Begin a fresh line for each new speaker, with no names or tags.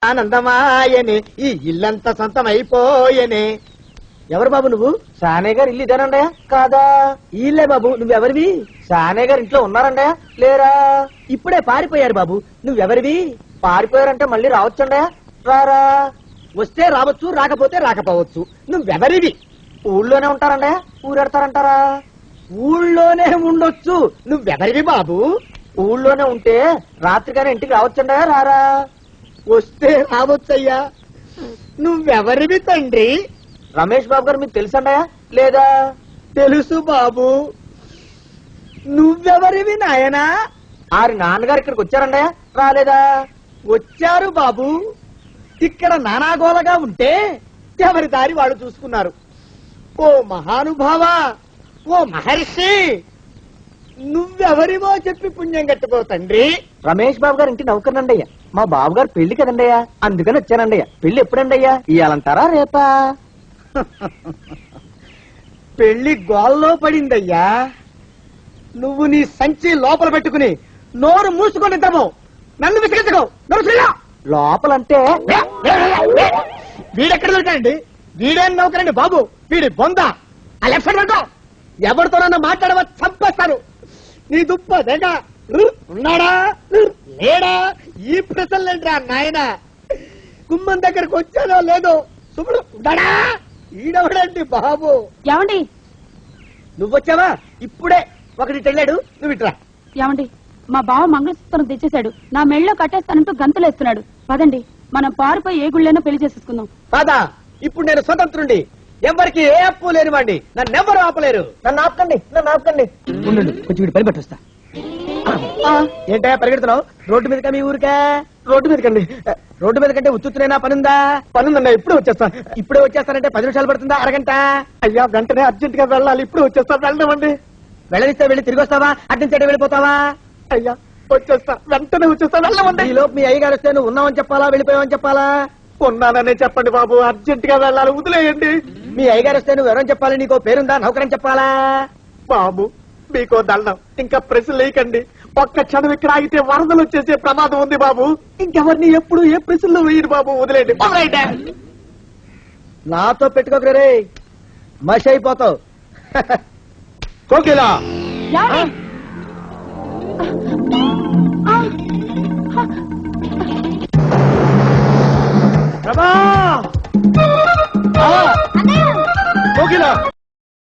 ఆనందమాయనే ఈ ఇల్లంతా సొంతమైపోయనే. ఎవరు బాబు నువ్వు?
సానే గారు ఇల్లు ఇదేనండయా కాదా?
ఇల్లే బాబు. నువ్వెవరివి?
సానే గారు ఇంట్లో ఉన్నారండయా లేరా?
ఇప్పుడే పారిపోయారు బాబు. నువ్వెవరివి?
పారిపోయారంటే మళ్ళీ రావచ్చండయా రారా?
వస్తే రావచ్చు, రాకపోతే రాకపోవచ్చు. నువ్వెవరివి?
ఊళ్ళోనే ఉంటారండయా ఊరెడతారంటారా?
ఊళ్ళోనే ఉండొచ్చు. నువ్వెవరివి బాబు?
ఊళ్ళోనే ఉంటే రాత్రిగానే ఇంటికి రావచ్చండయా రారా?
వస్తే రావచ్చయ్యా. నువ్వెవరివి తండ్రి?
రమేష్ బాబు గారు మీకు తెలుసండయా లేదా?
తెలుసు బాబు. నువ్వెవరివి నాయనా?
ఆరి నాన్నగారు ఇక్కడికి వచ్చారండయా రాలేదా?
వచ్చారు బాబు. ఇక్కడ నానాగోలగా ఉంటే ఎవరి దారి వాళ్ళు చూసుకున్నారు. ఓ మహానుభావా, ఓ మహర్షి, నువ్వెవరివో చెప్పి పుణ్యం కట్టుకో తండ్రి.
రమేష్ బాబు గారు ఇంటి నౌకర్నండయ్యా. మా బాబు గారు పెళ్లి కదండయ్యా, అందుకని వచ్చానండయ్యా. పెళ్లి ఎప్పుడండయ్యా? ఇయ్యాలంటారా రేపా?
పెళ్లి గోల్లో పడిందయ్యా. నువ్వు నీ సంచి లోపల పెట్టుకుని నోరు మూసుకొని నిద్రపో. నన్ను విసిగించుకో.
లోపలంటే
వీడెక్కడ దొరికాడండి? వీడేం నౌకరండి బాబు, వీడి బొంద. ఆ లెఫ్ట్ సైడ్ వెళ్తావు. ఎవరితోనన్నా మాట్లాడవా చంపేస్తాను. నీ దుప్ప దేగ ఉన్నాడా లేడా? ఈ ప్రశ్నలేంట్రా నాయన. గుమ్మం దగ్గరకు వచ్చానో లేదో సుముడు ఉన్నాడా? ఈడవడండి బాబు.
ఏమండి?
నువ్వొచ్చావా? ఇప్పుడే ఒకటి వెళ్ళాడు. నువ్వు ఇట్రా.
ఏమండి, మా బావ మంగళసూత్రం తెచ్చేశాడు. నా మెళ్ళలో కట్టేస్తానంటూ గంతులేస్తున్నాడు. పదండి, మనం పారిపోయి ఏ గుళ్ళైనా పెళ్లి చేసేసుకుందాం.
కాదా? ఇప్పుడు నేను స్వతంత్రుండి. ఎవరికి ఏ అప్పు లేనివ్వండి. నన్ను ఎవరు ఆపలేరు.
నన్ను ఆపకండి, నన్ను ఆపకండి.
ఉండు, కొంచెం వీడి పని పెట్టొస్తా. ఏంటా పరిగెడుతున్నావు? రోడ్డు మీదకా మీ ఊరికా?
రోడ్డు మీదకండి.
రోడ్డు మీద కంటే ఉత్తునేనా పనుందా?
పనుందన్నా ఇప్పుడే వచ్చేస్తా.
ఇప్పుడే వచ్చేస్తానంటే 10 నిమిషాలు పడుతుందా? అరగంట?
అయ్యా వెంటనే అర్జెంట్ గా వెళ్ళాలి. ఇప్పుడు వచ్చేస్తా. వెళ్దామండి.
వెళ్ళనిస్తే వెళ్ళి తిరిగి వస్తావా? అడ్డించే వెళ్ళిపోతావా?
అయ్యా వచ్చేస్తా, వెంటనే వచ్చేస్తా. వెళ్ళమండి.
ఈ లోపు మీ అయ్యగారు వస్తే నువ్వు ఉన్నావని చెప్పాలా, వెళ్ళిపోయావని చెప్పాలా?
ఉన్నాననే చెప్పండి బాబు. అర్జెంట్ గా వెళ్ళాలి, వదిలేయండి.
మీ అయ్యగారు వస్తే నువ్వు ఎవరని చెప్పాలి? నీకో పేరుందా? నౌకరని చెప్పాలా?
బాబు మీకో దండం. ఇంకా ప్రశ్న లేకండి. ఒక్క క్షణం ఇక్కడ ఆగితే వరదలు వచ్చేసే ప్రమాదం ఉంది బాబు. ఇంకెవరిని ఎప్పుడు ఏ ప్రశ్నలు వేయరు బాబు. వదిలేయండి.
నాతో పెట్టుకోకరే రే, మషి అయిపోతావు.
కోకిలా
ఏమండి?
ప్రభా